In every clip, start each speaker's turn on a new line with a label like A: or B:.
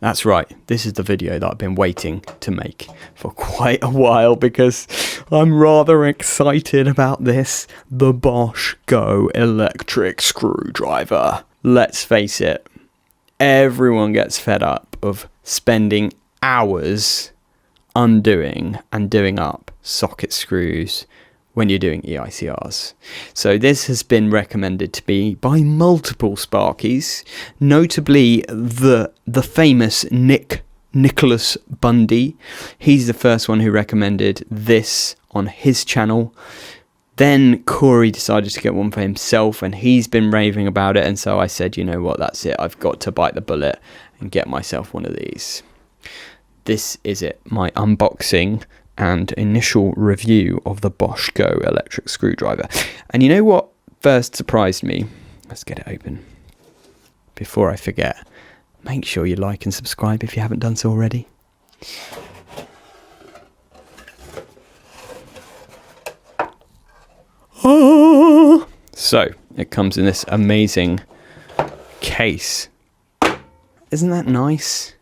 A: That's right, this is the video that I've been waiting to make for quite a while because I'm rather excited about this. The Bosch Go electric screwdriver. Let's face it, everyone gets fed up of spending hours undoing and doing up socket screws when you're doing EICRs. So this has been recommended to me by multiple Sparkies, notably the famous Nicholas Bundy. He's the first one who recommended this on his channel. Then Corey decided to get one for himself and he's been raving about it, and so I said, you know what, that's it, I've got to bite the bullet and get myself one of these. This is it, my unboxing and initial review of the Bosch Go electric screwdriver. And you know what first surprised me? Let's get it open. Before I forget, make sure you like and subscribe if you haven't done so already. Oh! So, it comes in this amazing case. Isn't that nice?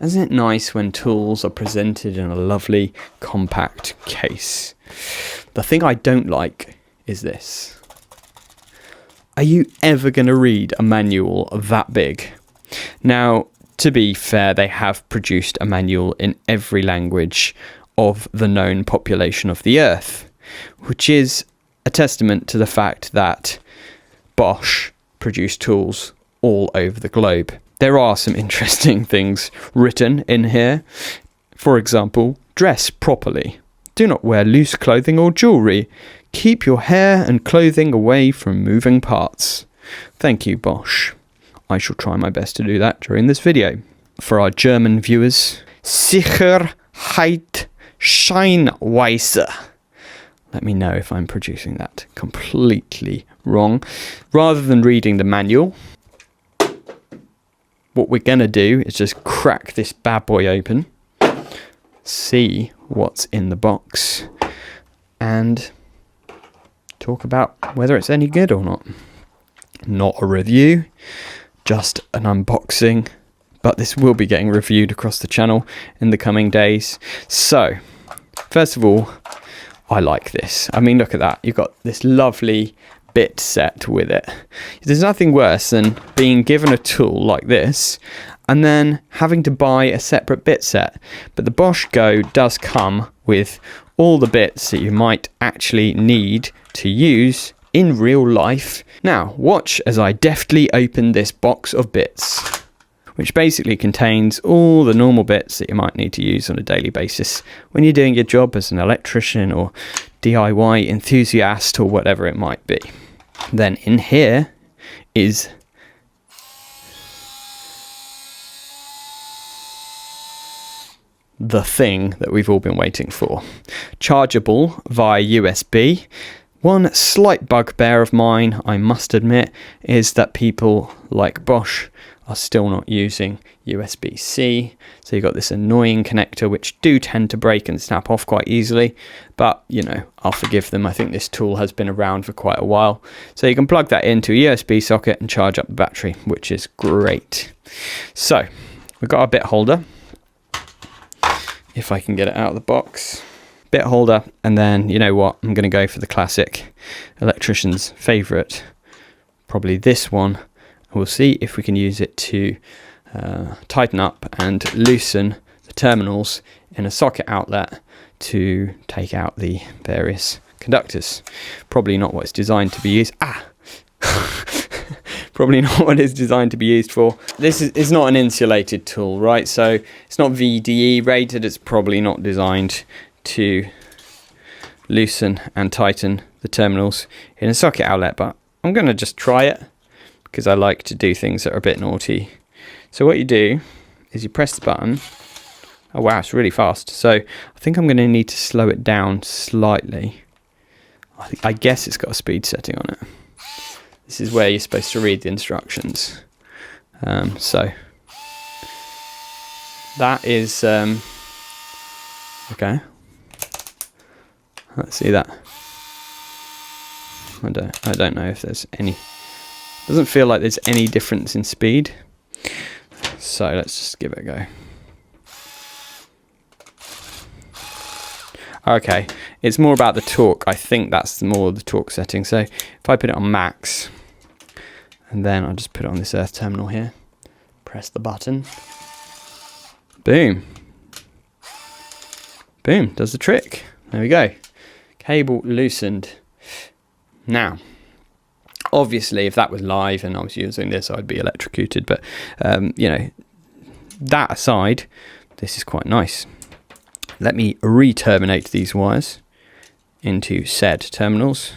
A: Isn't it nice when tools are presented in a lovely, compact case? The thing I don't like is this. Are you ever going to read a manual that big? Now, to be fair, they have produced a manual in every language of the known population of the Earth, which is a testament to the fact that Bosch produce tools all over the globe. There are some interesting things written in here. For example, dress properly. Do not wear loose clothing or jewellery. Keep your hair and clothing away from moving parts. Thank you, Bosch. I shall try my best to do that during this video. For our German viewers, Sicherheit Scheinweise. Let me know if I'm producing that completely wrong. Rather than reading the manual, what we're going to do is just crack this bad boy open, see what's in the box, and talk about whether it's any good or not. Not a review, just an unboxing, but this will be getting reviewed across the channel in the coming days. So, first of all, I like this. I mean, look at that. You've got this lovely bit set with it. There's nothing worse than being given a tool like this and then having to buy a separate bit set. But the Bosch Go does come with all the bits that you might actually need to use in real life. Now, watch as I deftly open this box of bits, which basically contains all the normal bits that you might need to use on a daily basis when you're doing your job as an electrician or DIY enthusiast or whatever it might be. Then in here is the thing that we've all been waiting for. Chargeable via USB. One slight bugbear of mine, I must admit, is that people like Bosch are still not using USB-C. So you've got this annoying connector which do tend to break and snap off quite easily. But, you know, I'll forgive them. I think this tool has been around for quite a while. So you can plug that into a USB socket and charge up the battery, which is great. So we've got our bit holder. If I can get it out of the box. Bit holder, and then, you know what, I'm going to go for the classic Electrician's favourite, probably this one. We'll see if we can use it to tighten up and loosen the terminals in a socket outlet to take out the various conductors. Probably not what it's designed to be used. Probably not what it's designed to be used for. This is not an insulated tool, right? So it's not VDE rated. It's probably not designed to loosen and tighten the terminals in a socket outlet, but I'm going to just try it because I like to do things that are a bit naughty. So what you do is you press the button. Oh wow, it's really fast. So I think I'm going to need to slow it down slightly. I guess it's got a speed setting on it. This is where you're supposed to read the instructions. So that is okay. Let's see that. I don't know if there's any. Doesn't feel like there's any difference in speed. So let's just give it a go. Okay, it's more about the torque. I think that's more the torque setting. So if I put it on max, and then I'll just put it on this earth terminal here, press the button, boom. Boom, does the trick. There we go. Cable loosened. Now, obviously, if that was live and I was using this, I'd be electrocuted. But, you know, that aside, this is quite nice. Let me re-terminate these wires into said terminals.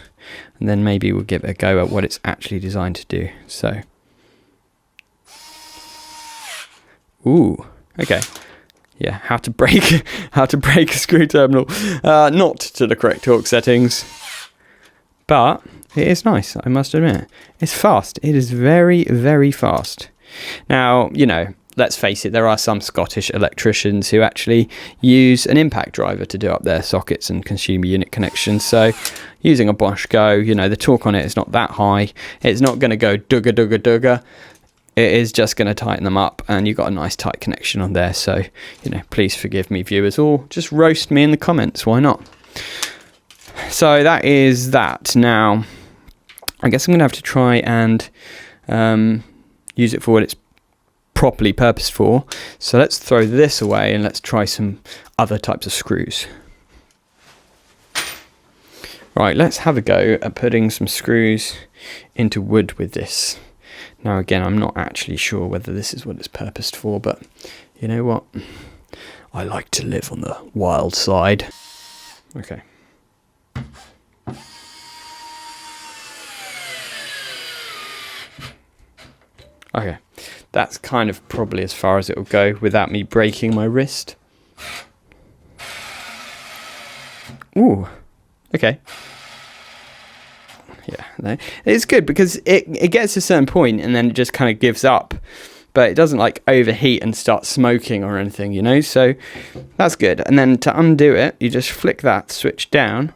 A: And then maybe we'll give it a go at what it's actually designed to do. So, ooh, okay. Yeah, how to break a screw terminal. Not to the correct torque settings, but it is nice, I must admit. It's fast. It is very, very fast. Now, you know, let's face it, there are some Scottish electricians who actually use an impact driver to do up their sockets and consumer unit connections. So using a Bosch Go, you know, the torque on it is not that high. It's not going to go dugga, dugga, dugga. It is just going to tighten them up, and you've got a nice tight connection on there. So, you know, please forgive me, viewers, or just roast me in the comments. Why not? So that is that. Now, I guess I'm going to have to try and use it for what it's properly purposed for. So let's throw this away and let's try some other types of screws. Right, let's have a go at putting some screws into wood with this. Now again, I'm not actually sure whether this is what it's purposed for, but you know what? I like to live on the wild side. Okay. Okay, that's kind of probably as far as it will go without me breaking my wrist. Ooh, okay. Yeah, no. It's good because it gets to a certain point and then it just kind of gives up. But it doesn't like overheat and start smoking or anything, you know? So that's good. And then to undo it, you just flick that switch down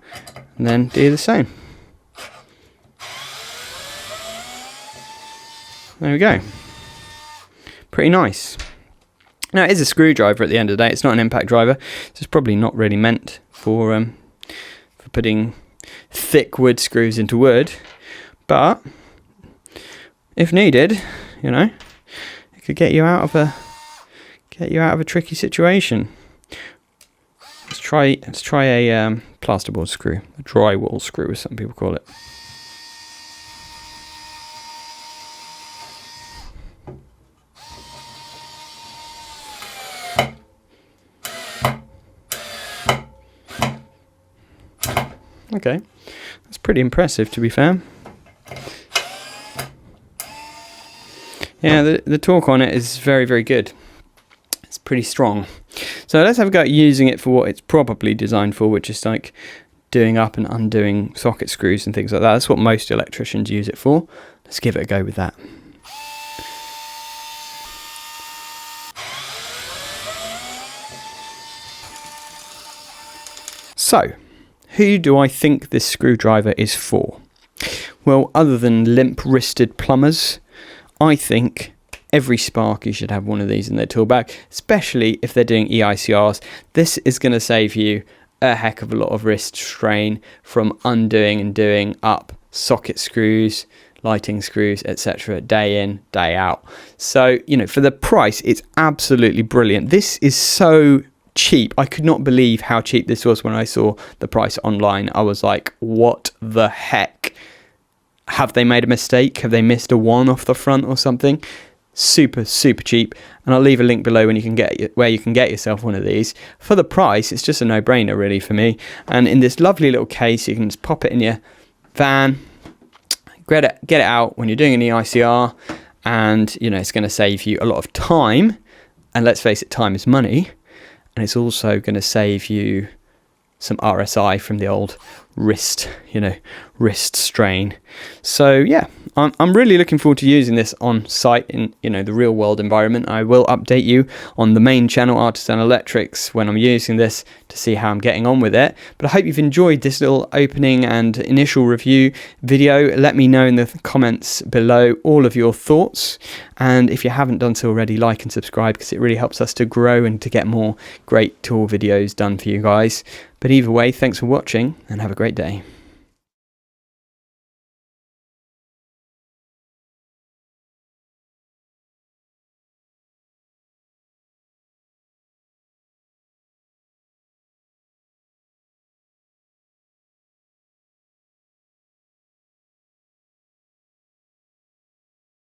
A: and then do the same. There we go. Pretty nice. Now it is a screwdriver at the end of the day. It's not an impact driver. So it's probably not really meant for putting thick wood screws into wood, but if needed, you know, it could get you out of a tricky situation. Let's try a plasterboard screw, a drywall screw, as some people call it. Okay, that's pretty impressive, to be fair. Yeah, the torque on it is very, very good. It's pretty strong. So let's have a go at using it for what it's probably designed for, which is like doing up and undoing socket screws and things like that. That's what most electricians use it for. Let's give it a go with that. So, who do I think this screwdriver is for? Well, other than limp-wristed plumbers, I think every Sparky should have one of these in their tool bag, especially if they're doing EICRs. This is going to save you a heck of a lot of wrist strain from undoing and doing up socket screws, lighting screws, etc., day in, day out. So, you know, for the price, it's absolutely brilliant. This is so cheap. I could not believe how cheap this was when I saw the price online. I was like, what the heck? Have they made a mistake? Have they missed a one off the front or something? Super, super cheap. And I'll leave a link below where you can get yourself one of these. For the price, it's just a no-brainer really for me. And in this lovely little case, you can just pop it in your van, get it out when you're doing an EICR, and you know, it's going to save you a lot of time. And let's face it, time is money. And it's also going to save you some RSI from the old wrist strain. So yeah, I'm really looking forward to using this on site in the real world environment. I will update you on the main channel, Artisan Electrics, when I'm using this to see how I'm getting on with it. But I hope you've enjoyed this little opening and initial review video. Let me know in the comments below all of your thoughts, and if you haven't done so already, like and subscribe, because it really helps us to grow and to get more great tool videos done for you guys. But either way, thanks for watching and have a great day.